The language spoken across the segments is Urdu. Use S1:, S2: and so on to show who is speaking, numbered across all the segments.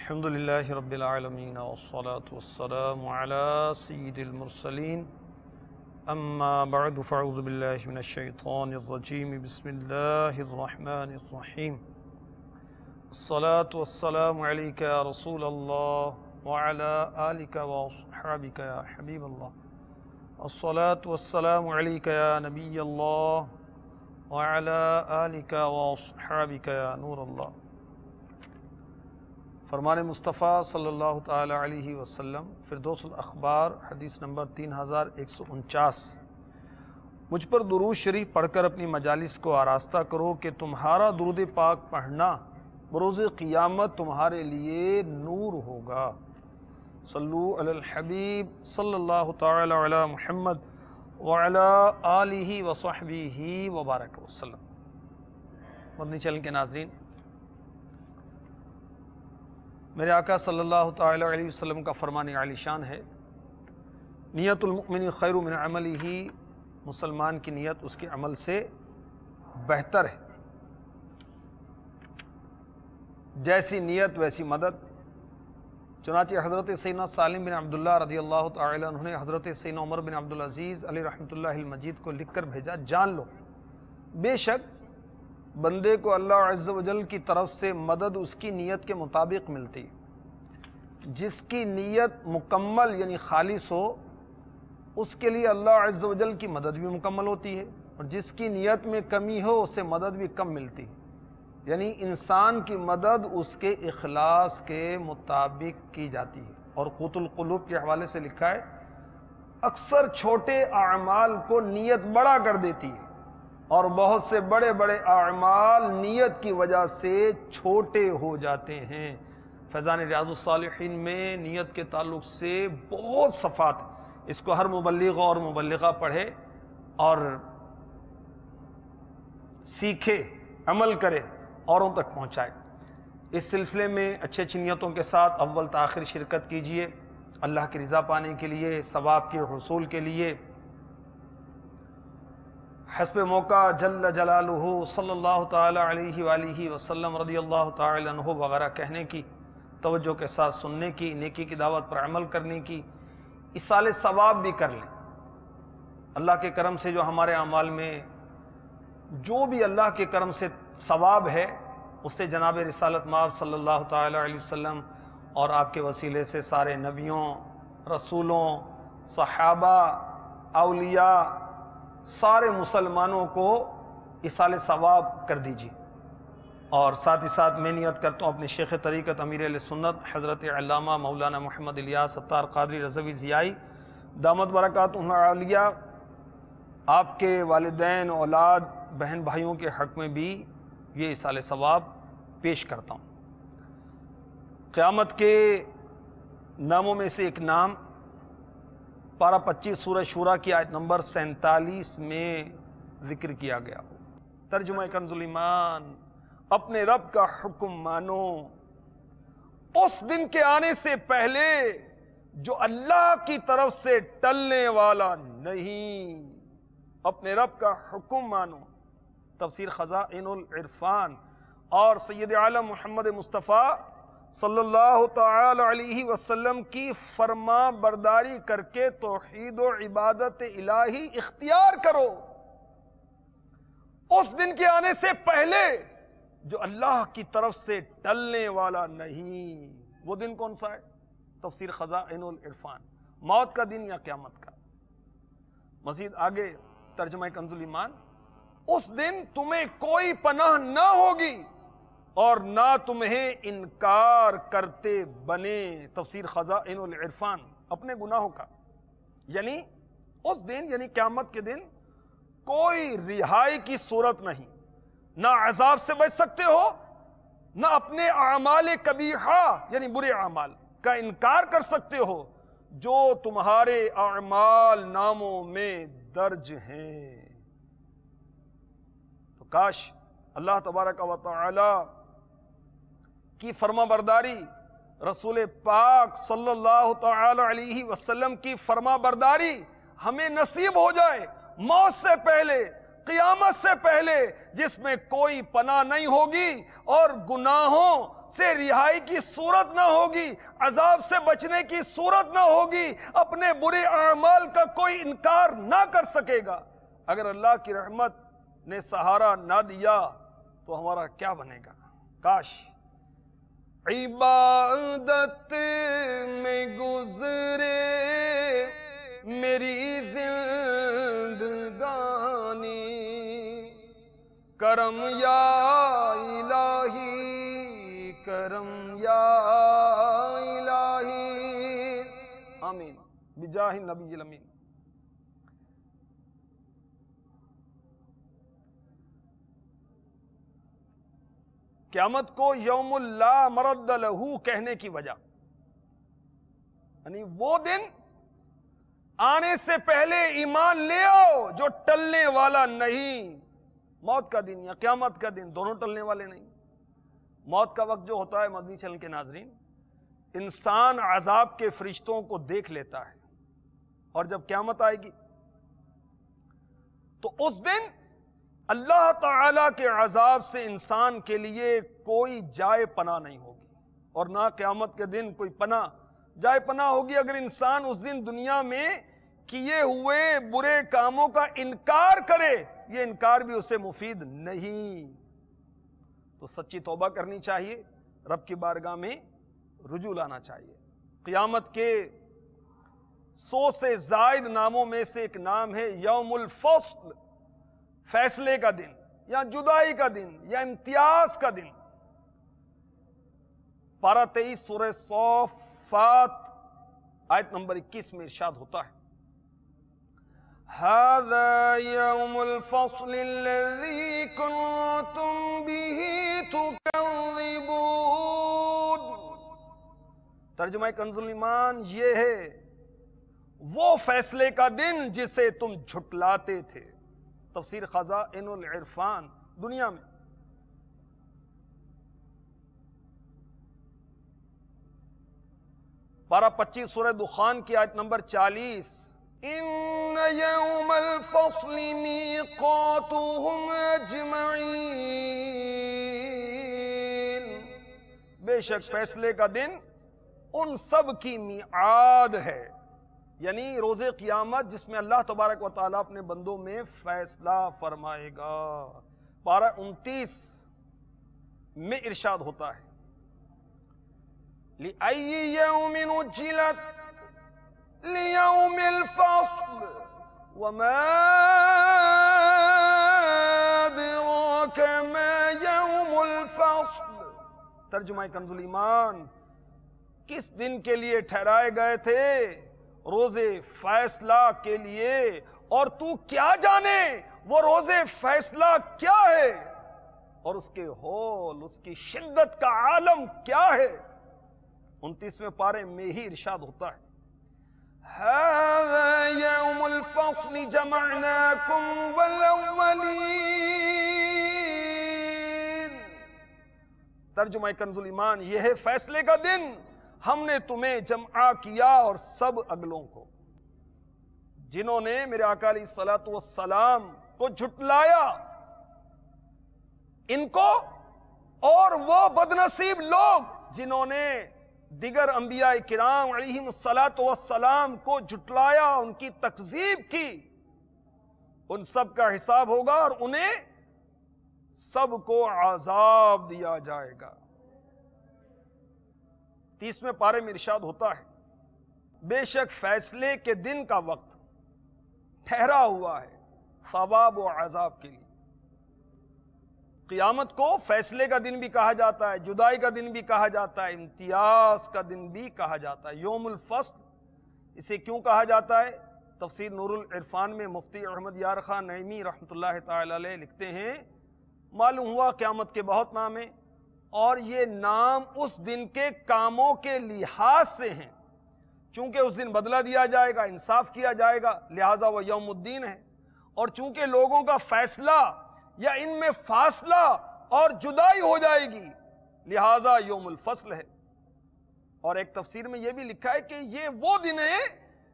S1: الحمد لله رب العالمين والصلاة والسلام على سيد المرسلين أما بعد فأعوذ بالله من الشيطان الرجيم بسم الله الرحمن الرحيم الصلاة والسلام عليك يا رسول الله وعلى آلك وأصحابك يا حبيب الله الصلاة والسلام عليك يا نبي الله وعلى آلك وأصحابك يا نور الله۔ فرمان مصطفیٰ صلی اللہ تعالی علیہ وسلم، فردوس الاخبار، حدیث نمبر 3149۔ مجھ پر درود شریف پڑھ کر اپنی مجالس کو آراستہ کرو کہ تمہارا درود پاک پڑھنا بروز قیامت تمہارے لیے نور ہوگا۔ صلو علی الحبیب صلی اللہ تعالی علی محمد وعلی آلہ وصحبہ وبارک وسلم۔ مدنی چینل کے ناظرین، میرے آقا صلی اللہ تعالی علیہ وسلم کا فرمان عالی شان ہے، نیت المؤمن خیر من عملہ، مسلمان کی نیت اس کے عمل سے بہتر ہے۔ جیسی نیت ویسی مدد۔ چنانچہ حضرت سیدنا سالم بن عبداللہ رضی اللہ تعالی عنہ نے حضرت سیدنا عمر بن عبدالعزیز علیہ رحمۃ اللہ المجید کو لکھ کر بھیجا، جان لو بے شک بندے کو اللہ عز و جل کی طرف سے مدد اس کی نیت کے مطابق ملتی۔ جس کی نیت مکمل یعنی خالص ہو اس کے لیے اللہ عز و جل کی مدد بھی مکمل ہوتی ہے، اور جس کی نیت میں کمی ہو اسے مدد بھی کم ملتی ہے۔ یعنی انسان کی مدد اس کے اخلاص کے مطابق کی جاتی ہے۔ اور قوت القلوب کے حوالے سے لکھا ہے، اکثر چھوٹے اعمال کو نیت بڑا کر دیتی ہے، اور بہت سے بڑے بڑے اعمال نیت کی وجہ سے چھوٹے ہو جاتے ہیں۔ فیضان ریاض الصالحین میں نیت کے تعلق سے بہت صفات ہیں، اس کو ہر مبلغ اور مبلغہ پڑھے اور سیکھے، عمل کرے، اوروں تک پہنچائے۔ اس سلسلے میں اچھے اچھی نیتوں کے ساتھ اول تاخیر شرکت کیجئے، اللہ کی رضا پانے کے لیے، ثواب کے حصول کے لیے، حسب موقع جل جلالہ صلی اللہ تعالی علیہ وآلہ وسلم رضی اللہ تعالی عنہ وغیرہ کہنے کی، توجہ کے ساتھ سننے کی، نیکی کی دعوت پر عمل کرنے کی، ایصال ثواب بھی کر لیں۔ اللہ کے کرم سے جو ہمارے اعمال میں جو بھی اللہ کے کرم سے ثواب ہے، اس سے جناب رسالت مآب صلی اللہ تعالی علیہ وسلم اور آپ کے وسیلے سے سارے نبیوں، رسولوں، صحابہ، اولیاء، سارے مسلمانوں کو ایصال ثواب کر دیجیے۔ اور ساتھ ہی ساتھ میں نیت کرتا ہوں اپنے شیخ طریقت امیر اہل سنت حضرت علامہ مولانا محمد الیاس ستار قادری رضوی ضیائی دامت برکاتہ عالیہ، آپ کے والدین، اولاد، بہن بھائیوں کے حق میں بھی یہ ایصال ثواب پیش کرتا ہوں۔ قیامت کے ناموں میں سے ایک نام پارہ 25 سورہ شورى کی آیت نمبر 47 میں ذکر کیا گیا ہو۔ ترجمہ کنز ایمان، اپنے رب کا حکم مانو اس دن کے آنے سے پہلے جو اللہ کی طرف سے ٹلنے والا نہیں۔ اپنے رب کا حکم مانو، تفسیر خزائن العرفان۔ اور سید عالم محمد مصطفیٰ صلی اللہ تعالی علیہ وسلم کی فرما برداری کر کے توحید و عبادت الہی اختیار کرو اس دن کے آنے سے پہلے جو اللہ کی طرف سے ٹلنے والا نہیں۔ وہ دن کون سا ہے؟ تفسیر خزائن العرفان۔ موت کا دن یا قیامت کا؟ مزید آگے ترجمہ کنز ایمان، اس دن تمہیں کوئی پناہ نہ ہوگی اور نہ تمہیں انکار کرتے بنے۔ تفسیر خزائن العرفان۔ اپنے گناہوں کا، یعنی اس دن یعنی قیامت کے دن کوئی رہائی کی صورت نہیں، نہ عذاب سے بچ سکتے ہو، نہ اپنے اعمال قبیحہ یعنی برے اعمال کا انکار کر سکتے ہو جو تمہارے اعمال ناموں میں درج ہیں۔ تو کاش اللہ تبارک و تعالی کی فرما برداری، رسول پاک صلی اللہ تعالی علیہ وسلم کی فرما برداری ہمیں نصیب ہو جائے، موت سے پہلے قیامت سے پہلے جس میں کوئی پناہ نہیں ہوگی اور گناہوں سے رہائی کی صورت نہ ہوگی، عذاب سے بچنے کی صورت نہ ہوگی، اپنے برے اعمال کا کوئی انکار نہ کر سکے گا۔ اگر اللہ کی رحمت نے سہارا نہ دیا تو ہمارا کیا بنے گا؟ کاش عبادت میں گزرے میری زندگانی، کرم یا الہی، کرم یا الہی، آمین بجاہ النبی الامین۔ قیامت کو یوم لا مرد لہ کہنے کی وجہ، یعنی وہ دن آنے سے پہلے ایمان لے آؤ جو ٹلنے والا نہیں۔ موت کا دن یا قیامت کا دن دونوں ٹلنے والے نہیں۔ موت کا وقت جو ہوتا ہے مدنی چینل کے ناظرین، انسان عذاب کے فرشتوں کو دیکھ لیتا ہے، اور جب قیامت آئے گی تو اس دن اللہ تعالی کے عذاب سے انسان کے لیے کوئی جائے پناہ نہیں ہوگی، اور نہ قیامت کے دن کوئی پناہ جائے پناہ ہوگی۔ اگر انسان اس دن دنیا میں کیے ہوئے برے کاموں کا انکار کرے، یہ انکار بھی اسے مفید نہیں، تو سچی توبہ کرنی چاہیے، رب کی بارگاہ میں رجوع لانا چاہیے۔ قیامت کے 100 سے زائد ناموں میں سے ایک نام ہے یوم الفصل، فیصلے کا دن یا جدائی کا دن یا امتیاز کا دن۔ پارہ 23 سورہ صافات آیت نمبر 21 میں ارشاد ہوتا ہے، هذا يوم الفصل الذي كنتم به تكذبون۔ ترجمہ کنز الایمان یہ ہے، وہ فیصلے کا دن جسے تم جھٹلاتے تھے۔ تفسیر خزائن العرفان دنیا میں۔ پارہ 25 سورہ دخان کی آیت نمبر 40، ان یوم الفصل میقاتهم اجمعین، بے شک فیصلے کا دن ان سب کی میعاد ہے، یعنی روز قیامت جس میں اللہ تبارک و تعالیٰ اپنے بندوں میں فیصلہ فرمائے گا۔ پارہ 29 میں ارشاد ہوتا ہے، لِأَيِّ يَوْمٍ أُجِّلَتْ لِيَوْمِ الْفَصْلِ وَمَا أَدْرَاكَ مَا يَوْمُ الْفَصْلِ۔ ترجمہ کنز الایمان، کس دن کے لیے ٹھہرائے گئے تھے؟ روز فیصلہ کے لیے، اور تو کیا جانے وہ روز فیصلہ کیا ہے، اور اس کے ہول، اس کی شدت کا عالم کیا ہے۔ 29ویں پارے میں ہی ارشاد ہوتا ہے، هذا يوم الفصل جمعناكم والأولين۔ ترجمہ کنز الایمان یہ ہے، فیصلے کا دن ہم نے تمہیں جمع کیا اور سب اگلوں کو، جنہوں نے میرے آقا علیہ الصلوۃ والسلام کو جھٹلایا، ان کو، اور وہ بدنصیب لوگ جنہوں نے دیگر انبیاء کرام علیہم الصلوۃ والسلام کو جھٹلایا، ان کی تکذیب کی، ان سب کا حساب ہوگا اور انہیں سب کو عذاب دیا جائے گا۔ 30ویں پارے میں ارشاد ہوتا ہے، بے شک فیصلے کے دن کا وقت ٹھہرا ہوا ہے ثواب و عذاب کے لیے۔ قیامت کو فیصلے کا دن بھی کہا جاتا ہے، جدائی کا دن بھی کہا جاتا ہے، امتیاز کا دن بھی کہا جاتا ہے۔ یوم الفصل اسے کیوں کہا جاتا ہے؟ تفسیر نور العرفان میں مفتی احمد یار خان نعیمی رحمۃ اللہ تعالی علیہ لکھتے ہیں، معلوم ہوا قیامت کے بہت نام ہیں، اور یہ نام اس دن کے کاموں کے لحاظ سے ہیں، چونکہ اس دن بدلہ دیا جائے گا، انصاف کیا جائے گا، لہٰذا وہ یوم الدین ہے، اور چونکہ لوگوں کا فیصلہ یا ان میں فاصلہ اور جدائی ہو جائے گی، لہٰذا یوم الفصل ہے۔ اور ایک تفسیر میں یہ بھی لکھا ہے کہ یہ وہ دن ہے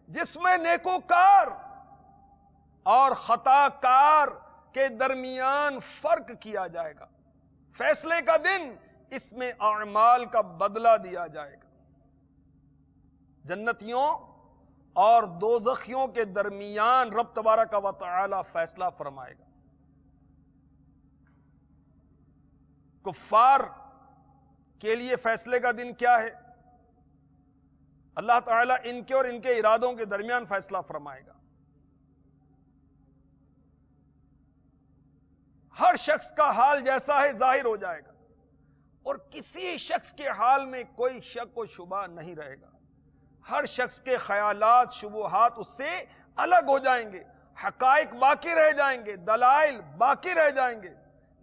S1: جس میں نیکوکار اور خطا کار کے درمیان فرق کیا جائے گا. فیصلے کا دن، اس میں اعمال کا بدلہ دیا جائے گا. جنتیوں اور دوزخیوں کے درمیان رب تبارک و تعالی فیصلہ فرمائے گا. کفار کے لیے فیصلے کا دن کیا ہے؟ اللہ تعالیٰ ان کے اور ان کے ارادوں کے درمیان فیصلہ فرمائے گا. ہر شخص کا حال جیسا ہے ظاہر ہو جائے گا، اور کسی شخص کے حال میں کوئی شک و شبہ نہیں رہے گا. ہر شخص کے خیالات، شبہات اس سے الگ ہو جائیں گے، حقائق باقی رہ جائیں گے، دلائل باقی رہ جائیں گے،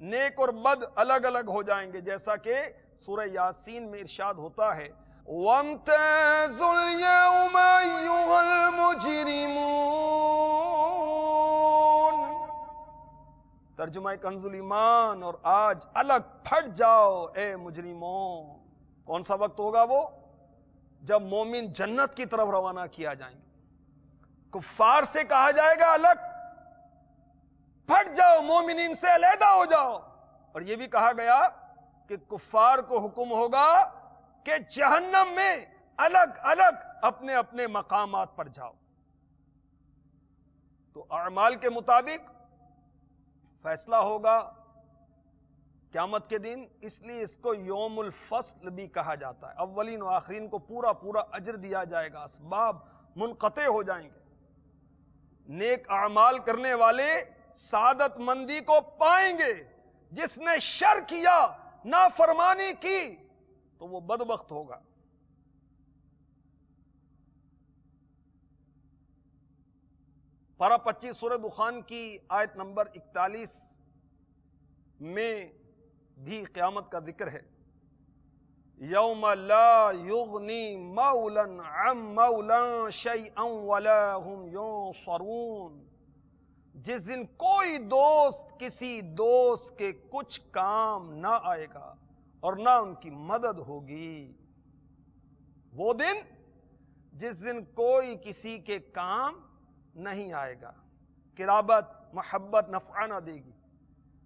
S1: نیک اور بد الگ الگ ہو جائیں گے، جیسا کہ سورہ یاسین میں ارشاد ہوتا ہے وَامْتَازُوا الْيَوْمَ أَيُّهَا الْمُجْرِمُونَ. ترجمہ کنز ایمان، اور آج الگ پھٹ جاؤ اے مجرموں. کون سا وقت ہوگا وہ؟ جب مومن جنت کی طرف روانہ کیا جائیں گے. کفار سے کہا جائے گا الگ پھٹ جاؤ، مومنین سے علیحدہ ہو جاؤ. اور یہ بھی کہا گیا کہ کفار کو حکم ہوگا کہ جہنم میں الگ الگ اپنے اپنے مقامات پر جاؤ. تو اعمال کے مطابق فیصلہ ہوگا قیامت کے دن. اس لیے اس کو یوم الفصل بھی کہا جاتا ہے. اولین و آخرین کو پورا پورا اجر دیا جائے گا، اسباب منقطع ہو جائیں گے. نیک اعمال کرنے والے سعادت مندی کو پائیں گے. جس نے شر کیا، نافرمانی کی، تو وہ بدبخت ہوگا. پارہ 25 سورہ دخان کی آیت نمبر 41 میں بھی قیامت کا ذکر ہے. یوم لا یغنی مولا عن مولا شیئا ولا هم ینصرون. جس دن کوئی دوست کسی دوست کے کچھ کام نہ آئے گا اور نہ ان کی مدد ہوگی. وہ دن جس دن کوئی کسی کے کام نہیں آئے گا، قرابت، محبت نفع نہ دے گی،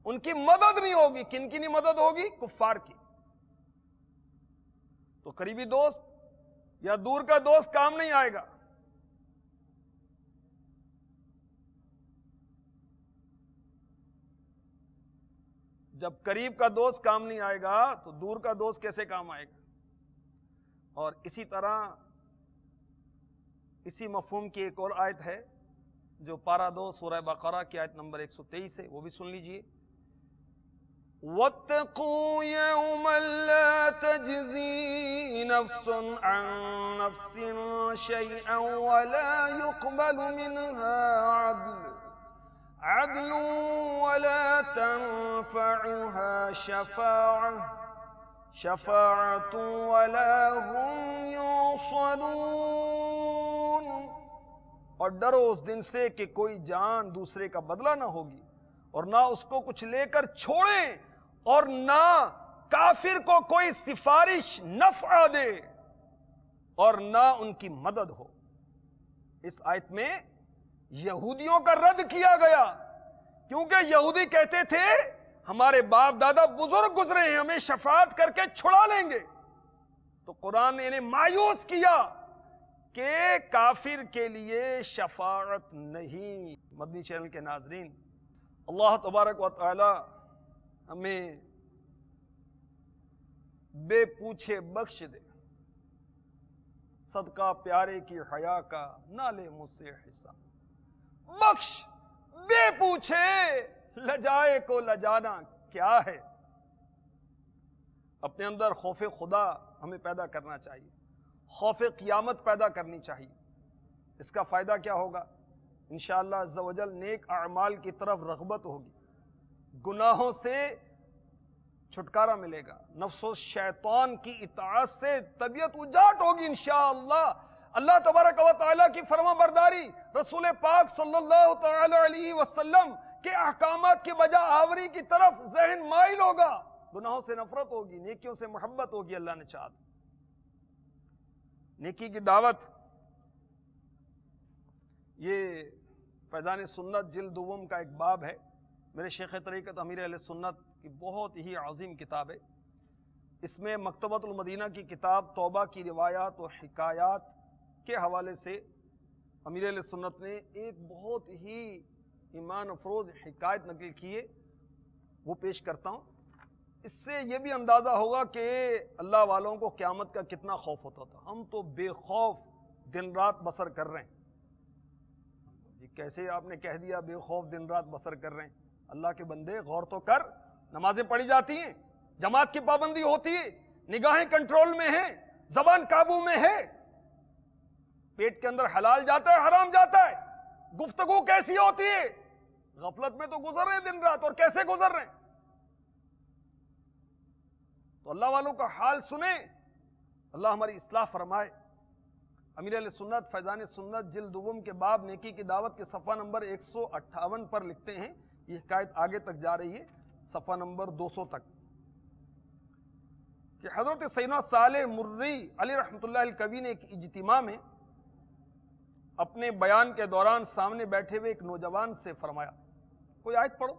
S1: ان کی مدد نہیں ہوگی. کن کی نہیں مدد ہوگی؟ کفار کی. تو قریبی دوست یا دور کا دوست کام نہیں آئے گا. جب قریب کا دوست کام نہیں آئے گا تو دور کا دوست کیسے کام آئے گا؟ اور اسی طرح اسی مفہوم کی ایک اور آیت ہے جو پارہ 2 سورہ بقرہ کی آیت نمبر 123 ہے، وہ بھی سن لیجئے. وَاتَّقُوا يَوْمًا لَا تَجْزِي نَفْسٌ عَن نَفْسٍ شَيْئًا وَلَا يُقْبَلُ مِنْهَا عَدْلٌ وَلَا تَنفَعُهَا شَفَاعَةٌ وَلَا هُمْ يُنصَرُونَ. اور ڈرو اس دن سے کہ کوئی جان دوسرے کا بدلہ نہ ہوگی، اور نہ اس کو کچھ لے کر چھوڑیں، اور نہ کافر کو کوئی سفارش نفع دے، اور نہ ان کی مدد ہو. اس آیت میں یہودیوں کا رد کیا گیا، کیونکہ یہودی کہتے تھے ہمارے باپ دادا بزرگ گزرے ہیں، ہمیں شفاعت کر کے چھڑا لیں گے. تو قرآن نے انہیں مایوس کیا کہ کافر کے لیے شفاعت نہیں. مدنی چینل کے ناظرین، اللہ تبارک و تعالی ہمیں بے پوچھے بخش دے. صدقہ پیارے کی حیا کا نہ لے مجھ سے حصہ. بخش بے پوچھے، لجائے کو لجانا کیا ہے. اپنے اندر خوف خدا ہمیں پیدا کرنا چاہیے، خوف قیامت پیدا کرنی چاہیے. اس کا فائدہ کیا ہوگا؟ انشاءاللہ عز و جل نیک اعمال کی طرف رغبت ہوگی، گناہوں سے چھٹکارا ملے گا، نفس و شیطان کی اطاعت سے طبیعت اجاٹ ہوگی انشاءاللہ. اللہ تبارک و تعالیٰ کی فرما برداری، رسول پاک صلی اللہ تعالی علیہ وسلم کے احکامات کی بجا آوری کی طرف ذہن مائل ہوگا، گناہوں سے نفرت ہوگی، نیکیوں سے محبت ہوگی. اللہ نے چاہا نیکی کی دعوت، یہ فیضان سنت جلد دوم کا ایک باب ہے، میرے شیخ طریقت امیر اہل سنت کی بہت ہی عظیم کتاب ہے. اس میں مکتبۃ المدینہ کی کتاب توبہ کی روایات و حکایات کے حوالے سے امیر اہل سنت نے ایک بہت ہی ایمان افروز حکایت نقل کی ہے، وہ پیش کرتا ہوں. اس سے یہ بھی اندازہ ہوگا کہ اللہ والوں کو قیامت کا کتنا خوف ہوتا تھا. ہم تو بے خوف دن رات بسر کر رہے ہیں. یہ کیسے آپ نے کہہ دیا بے خوف دن رات بسر کر رہے ہیں؟ اللہ کے بندے غور تو کر. نمازیں پڑھی جاتی ہیں، جماعت کی پابندی ہوتی ہے، نگاہیں کنٹرول میں ہیں، زبان قابو میں ہے، پیٹ کے اندر حلال جاتا ہے حرام جاتا ہے، گفتگو کیسی ہوتی ہے؟ غفلت میں تو گزر رہے ہیں دن رات. اور کیسے گزر رہے ہیں؟ تو اللہ والوں کا حال سنیں، اللہ ہماری اصلاح فرمائے. امیر علیہ سنت فیضان سنت جلد دوم کے باب نیکی کی دعوت کے صفحہ نمبر 158 پر لکھتے ہیں. یہ حکایت آگے تک جا رہی ہے صفحہ نمبر 200 تک، کہ حضرت سیدنا صالح مرری علی رحمۃ اللہ الکوی نے ایک اجتماع میں اپنے بیان کے دوران سامنے بیٹھے ہوئے ایک نوجوان سے فرمایا، کوئی آیت پڑھو.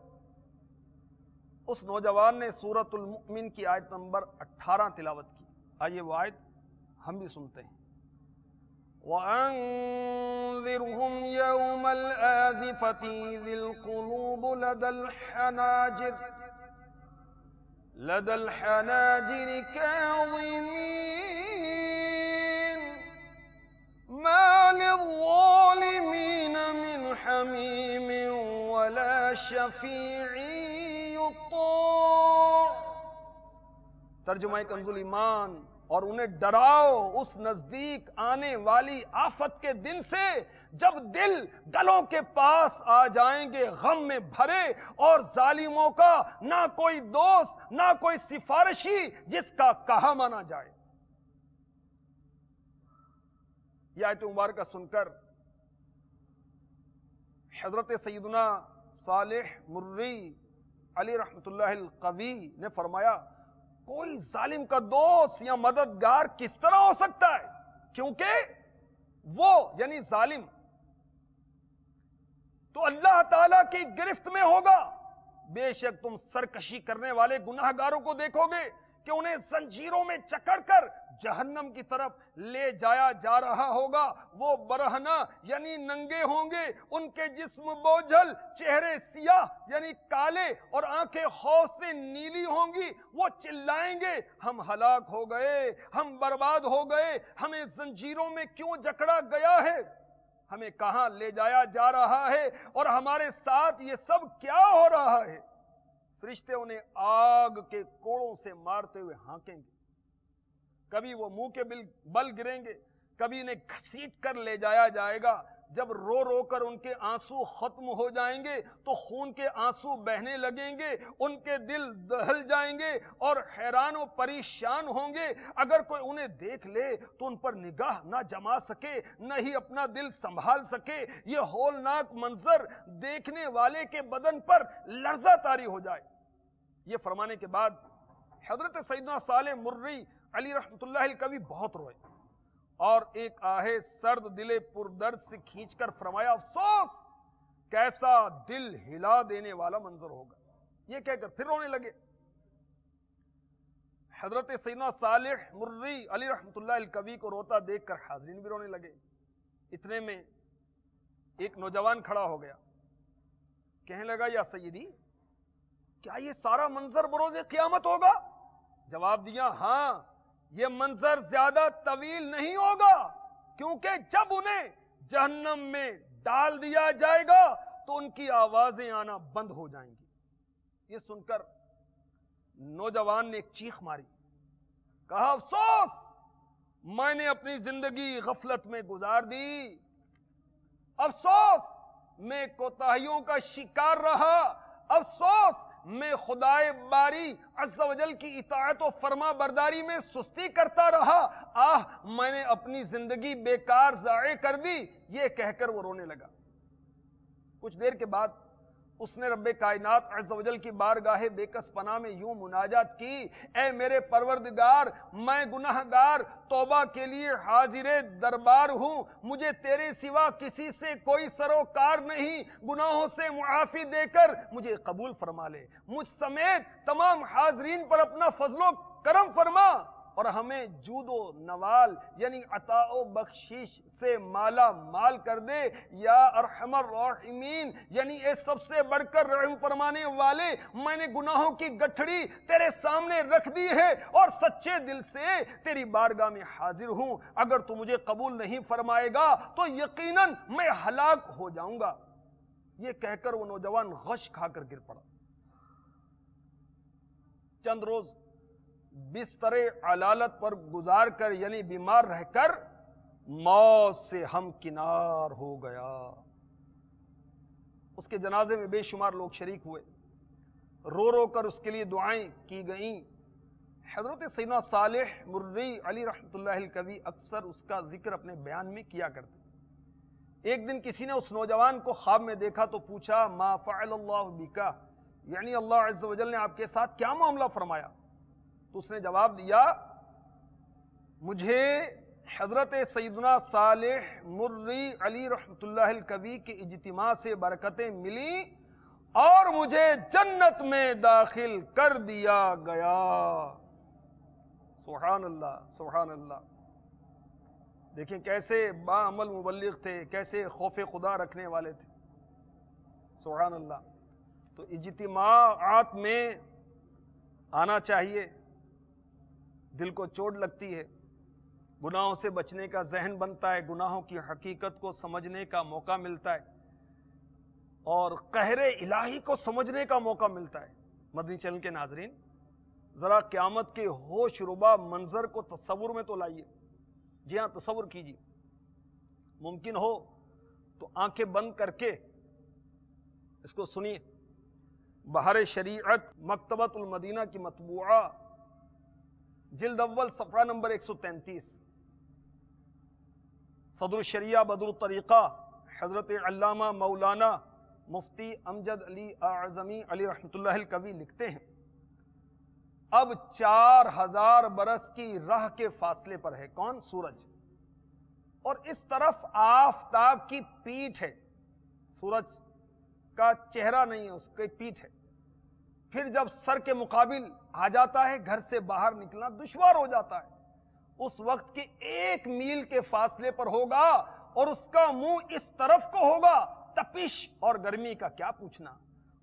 S1: اس نوجوان نے سورۃ المؤمن کی آیت نمبر 18 تلاوت کی. آئیے وہ آیت ہم بھی سنتے ہیں. وَأَنذِرْهُمْ يَوْمَ الْآزِفَةِ إِذِ الْقُلُوبُ لَدَى الْحَنَاجِرِ كَاظِمِينَ مَا لِلظَّالِمِينَ مِنْ حَمِيمٍ وَلَا شَفِيعٍ يُطَاعُ. ترجمہ کنز الایمان. اور انہیں ڈراؤ اس نزدیک آنے والی آفت کے دن سے جب دل گلوں کے پاس آ جائیں گے غم میں بھرے، اور ظالموں کا نہ کوئی دوست نہ کوئی سفارشی جس کا کہا مانا جائے. یہ آیت مبارکہ سن کر حضرت سیدنا صالح مرری علی رحمۃ اللہ القوی نے فرمایا، کوئی ظالم کا دوست یا مددگار کس طرح ہو سکتا ہے؟ کیونکہ وہ یعنی ظالم تو اللہ تعالی کی گرفت میں ہوگا. بے شک تم سرکشی کرنے والے گناہ گاروں کو دیکھو گے کہ انہیں زنجیروں میں جکڑ کر جہنم کی طرف لے جایا جا رہا ہوگا. وہ برہنہ یعنی ننگے ہوں گے، ان کے جسم بوجھل، چہرے سیاہ یعنی کالے، اور آنکھیں خوف سے نیلی ہوں گی. وہ چلائیں گے، ہم ہلاک ہو گئے، ہم برباد ہو گئے، ہمیں زنجیروں میں کیوں جکڑا گیا ہے، ہمیں کہاں لے جایا جا رہا ہے، اور ہمارے ساتھ یہ سب کیا ہو رہا ہے. فرشتے انہیں آگ کے کوڑوں سے مارتے ہوئے ہانکیں گے. کبھی وہ منہ کے بل گریں گے، کبھی انہیں گھسیٹ کر لے جایا جائے گا. جب رو رو کر ان کے آنسو ختم ہو جائیں گے تو خون کے آنسو بہنے لگیں گے، ان کے دل دہل جائیں گے اور حیران و پریشان ہوں گے. اگر کوئی انہیں دیکھ لے تو ان پر نگاہ نہ جما سکے، نہ ہی اپنا دل سنبھال سکے. یہ ہولناک منظر دیکھنے والے کے بدن پر لرزہ طاری ہو جائے. یہ فرمانے کے بعد حضرت سیدنا صالح مرری علی رحمۃ اللہ الکوی بہت روئے، اور ایک آہ سرد دل پردرد سے کھینچ کر فرمایا، افسوس کیسا دل ہلا دینے والا منظر ہوگا. یہ کہہ کر پھر رونے لگے. حضرت سیدنا صالح مرری علی رحمۃ اللہ الکوی کو روتا دیکھ کر حاضرین بھی رونے لگے. اتنے میں ایک نوجوان کھڑا ہو گیا، کہنے لگا، یا سیدی کیا یہ سارا منظر بروز قیامت ہوگا؟ جواب دیا، ہاں یہ منظر زیادہ طویل نہیں ہوگا، کیونکہ جب انہیں جہنم میں ڈال دیا جائے گا تو ان کی آوازیں آنا بند ہو جائیں گی. یہ سن کر نوجوان نے ایک چیخ ماری، کہا، افسوس میں نے اپنی زندگی غفلت میں گزار دی، افسوس میں کوتاہیوں کا شکار رہا، افسوس میں خدائے باری عز و جل کی اطاعت و فرما برداری میں سستی کرتا رہا، میں نے اپنی زندگی بیکار ضائع کر دی. یہ کہہ کر وہ رونے لگا. کچھ دیر کے بعد اس نے رب کائنات عز و جل کی بارگاہ بے کس پناہ میں یوں مناجات کی، اے میرے پروردگار، میں گناہگار توبہ کے لیے حاضر دربار ہوں، مجھے تیرے سوا کسی سے کوئی سروکار نہیں، گناہوں سے معافی دے کر مجھے قبول فرما لے، مجھ سمیت تمام حاضرین پر اپنا فضل و کرم فرما، اور ہمیں جود و نوال یعنی عطا و بخشش سے مالا مال کر دے، یا ارحم الراحمین یعنی اے سب سے بڑھ کر رحم فرمانے والے، میں نے گناہوں کی گٹھڑی تیرے سامنے رکھ دی ہے اور سچے دل سے تیری بارگاہ میں حاضر ہوں، اگر تو مجھے قبول نہیں فرمائے گا تو یقیناً میں ہلاک ہو جاؤں گا۔ یہ کہہ کر وہ نوجوان غش کھا کر گر پڑا۔ چند روز بستر علالت پر گزار کر یعنی بیمار رہ کر موت سے ہمکنار ہو گیا۔ اس کے جنازے میں بے شمار لوگ شریک ہوئے، رو رو کر اس کے لیے دعائیں کی گئیں۔ حضرت سیدنا صالح مرری علی رحمۃ اللہ الکوی اکثر اس کا ذکر اپنے بیان میں کیا کرتے۔ ایک دن کسی نے اس نوجوان کو خواب میں دیکھا تو پوچھا، ما فعل اللہ بکا، یعنی اللہ عز و جل نے آپ کے ساتھ کیا معاملہ فرمایا؟ تو اس نے جواب دیا، مجھے حضرت سیدنا صالح مرری علی رحمۃ اللہ الکوی کے اجتماع سے برکتیں ملی اور مجھے جنت میں داخل کر دیا گیا۔ سبحان اللہ، سبحان اللہ۔ دیکھیں کیسے باعمل مبلغ تھے، کیسے خوف خدا رکھنے والے تھے، سبحان اللہ۔ تو اجتماعات میں آنا چاہیے، دل کو چوٹ لگتی ہے، گناہوں سے بچنے کا ذہن بنتا ہے، گناہوں کی حقیقت کو سمجھنے کا موقع ملتا ہے اور قہر الہی کو سمجھنے کا موقع ملتا ہے۔ مدنی چینل کے ناظرین، ذرا قیامت کے ہوش ربا منظر کو تصور میں تو لائیے، جی ہاں تصور کیجیے، ممکن ہو تو آنکھیں بند کر کے اس کو سنیے۔ بہار شریعت مکتبۃ المدینہ کی مطبوعہ جلد اول صفحہ نمبر 133، صدر الشریعہ بدر الطریقہ حضرت علامہ مولانا مفتی امجد علی اعظمی علی رحمۃ اللہ الکوی لکھتے ہیں، اب 4000 برس کی راہ کے فاصلے پر ہے کون؟ سورج، اور اس طرف آفتاب کی پیٹھ ہے، سورج کا چہرہ نہیں ہے، اس کی پیٹھ ہے۔ پھر جب سر کے مقابل آ جاتا ہے گھر سے باہر نکلنا دشوار ہو جاتا ہے، اس وقت کے 1 میل کے فاصلے پر ہوگا اور اس کا منہ اس طرف کو ہوگا، تپش اور گرمی کا کیا پوچھنا۔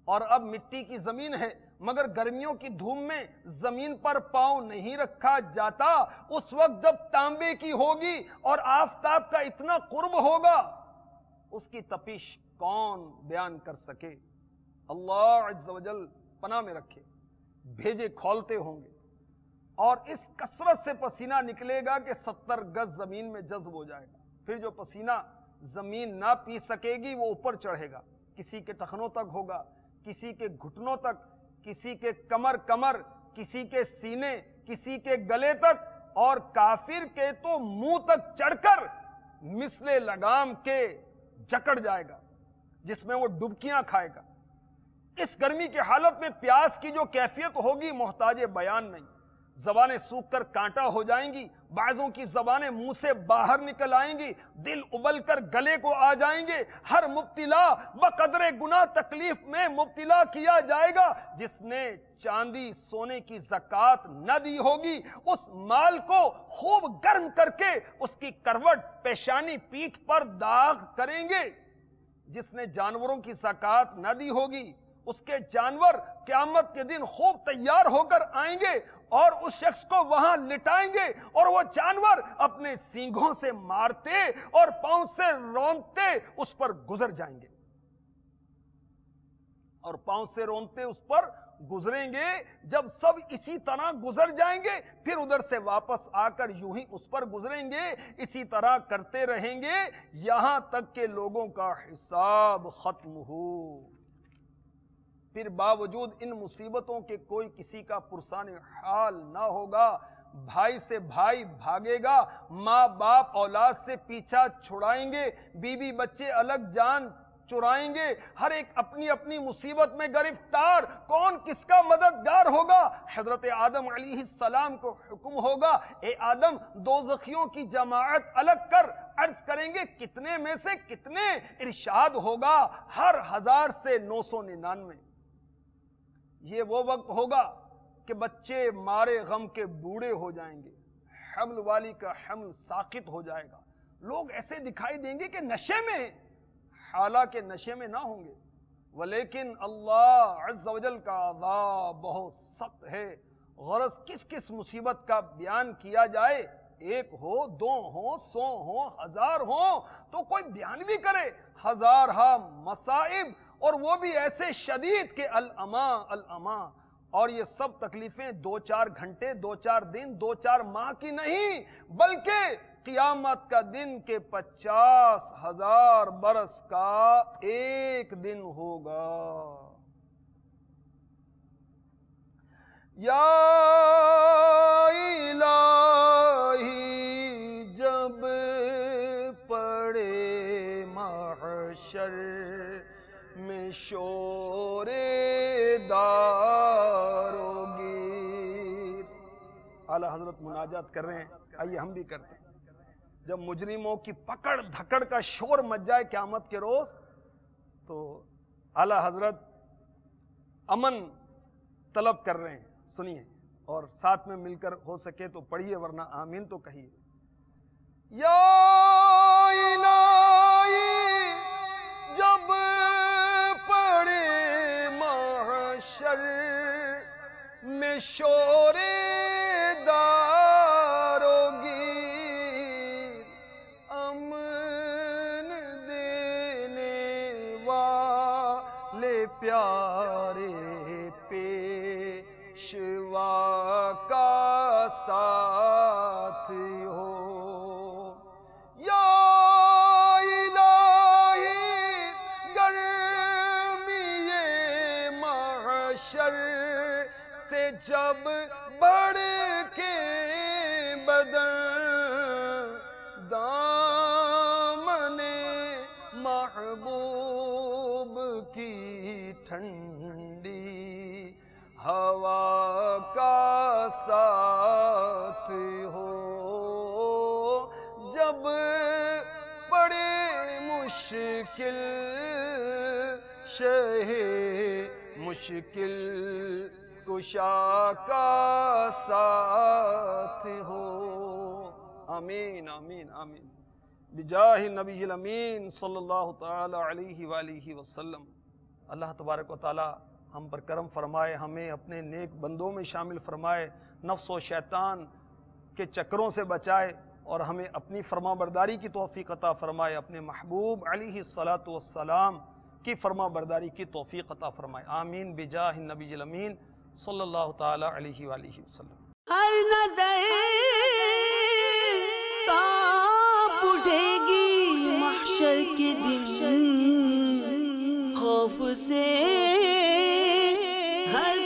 S1: اور اب مٹی کی زمین ہے مگر گرمیوں کی دھوم میں زمین پر پاؤں نہیں رکھا جاتا، اس وقت جب تانبے کی ہوگی اور آفتاب کا اتنا قرب ہوگا، اس کی تپش کون بیان کر سکے۔ اللہ عز و جل پناہ میں رکھے، بھیجے کھولتے ہوں گے اور اس کثرت سے پسینہ نکلے گا کہ 70 گز زمین میں جذب ہو جائے گا۔ پھر جو پسینہ زمین نہ پی سکے گی وہ اوپر چڑھے گا، کسی کے ٹخنوں تک ہوگا، کسی کے گھٹنوں تک، کسی کے کمر، کسی کے سینے، کسی کے گلے تک، اور کافر کے تو منہ تک چڑھ کر مثل لگام کے جکڑ جائے گا جس میں وہ ڈبکیاں کھائے گا۔ اس گرمی کی حالت میں پیاس کی جو کیفیت ہوگی محتاج بیان نہیں، زبانیں سوکھ کر کانٹا ہو جائیں گی، بعضوں کی زبانیں منہ سے باہر نکل آئیں گی، دل ابل کر گلے کو آ جائیں گے۔ ہر مبتلا بقدر گناہ تکلیف میں مبتلا کیا جائے گا۔ جس نے چاندی سونے کی زکوٰۃ نہ دی ہوگی اس مال کو خوب گرم کر کے اس کی کروٹ پیشانی پیٹھ پر داغ کریں گے۔ جس نے جانوروں کی زکوٰۃ نہ دی ہوگی اس کے جانور قیامت کے دن خوب تیار ہو کر آئیں گے اور اس شخص کو وہاں لٹائیں گے، اور وہ جانور اپنے سینگوں سے مارتے اور پاؤں سے رونتے اس پر گزر جائیں گے، اور پاؤں سے رونتے اس پر گزریں گے۔ جب سب اسی طرح گزر جائیں گے پھر ادھر سے واپس آ کر یوں ہی اس پر گزریں گے، اسی طرح کرتے رہیں گے یہاں تک کہ لوگوں کا حساب ختم ہو۔ پھر باوجود ان مصیبتوں کے کوئی کسی کا پرسان حال نہ ہوگا، بھائی سے بھائی بھاگے گا، ماں باپ اولاد سے پیچھا چھڑائیں گے، بیوی بچے الگ جان چرائیں گے، ہر ایک اپنی اپنی مصیبت میں گرفتار، کون کس کا مددگار ہوگا؟ حضرت آدم علیہ السلام کو حکم ہوگا، اے آدم دوزخیوں کی جماعت الگ کر۔ عرض کریں گے کتنے میں سے کتنے؟ ارشاد ہوگا ہر 1000 سے 999۔ یہ وہ وقت ہوگا کہ بچے مارے غم کے بوڑھے ہو جائیں گے، حمل والی کا حمل ساقط ہو جائے گا، لوگ ایسے دکھائی دیں گے کہ نشے میں، حالانکہ نشے میں نہ ہوں گے، ولیکن اللہ عز و جل کا عذاب بہت سخت ہے۔ غرض کس کس مصیبت کا بیان کیا جائے؟ 1 ہو، 2 ہو، 100 ہو، 1000 ہو، تو کوئی بیان بھی کرے۔ 1000 مصائب، اور وہ بھی ایسے شدید کہ الاما، اور یہ سب تکلیفیں 2-4 گھنٹے، 2-4 دن، 2-4 ماہ کی نہیں، بلکہ قیامت کا دن کے 50,000 برس کا ایک دن ہوگا۔ یا الہی جب پڑے محشر میں شور دار و گیر۔ اعلیٰ حضرت مناجات کر رہے ہیں، آئیے ہم بھی کرتے ہیں۔ جب مجرموں کی پکڑ دھکڑ کا شور مچ جائے قیامت کے روز، تو اعلیٰ حضرت امن طلب کر رہے ہیں، سنیے، اور ساتھ میں مل کر ہو سکے تو پڑھیے، ورنہ آمین تو کہیے۔ یا الہی جب پڑے محشر میں شور دار و گیر، امن دینے والے پیارے پیشوا کا ساتھ ہو۔ یا الہی گرمی محشر سے جب بڑھ کے بدن دامن محبوب کی ٹھنڈی ہوا کا ساتھ ہو، جب پڑے مشکل شہ مشکل کشا کا ساتھ ہو۔ آمین آمین آمین بجاہ النبی الامین صلی اللہ تعالی علیہ وآلہ وسلم۔ اللہ تبارک و تعالی ہم پر کرم فرمائے، ہمیں اپنے نیک بندوں میں شامل فرمائے، نفس و شیطان کے چکروں سے بچائے، اور ہمیں اپنی فرما برداری کی توفیق عطا فرمائے، اپنے محبوب علیہ الصلاۃ والسلام کی فرما برداری کی توفیق عطا فرمائے۔ آمین بجاہ النبی الامین صلی اللہ تعالی علیہ وآلہ وسلم۔
S2: ہر نظر کانپ اٹھے گی محشر کے دن، خوف سے ہر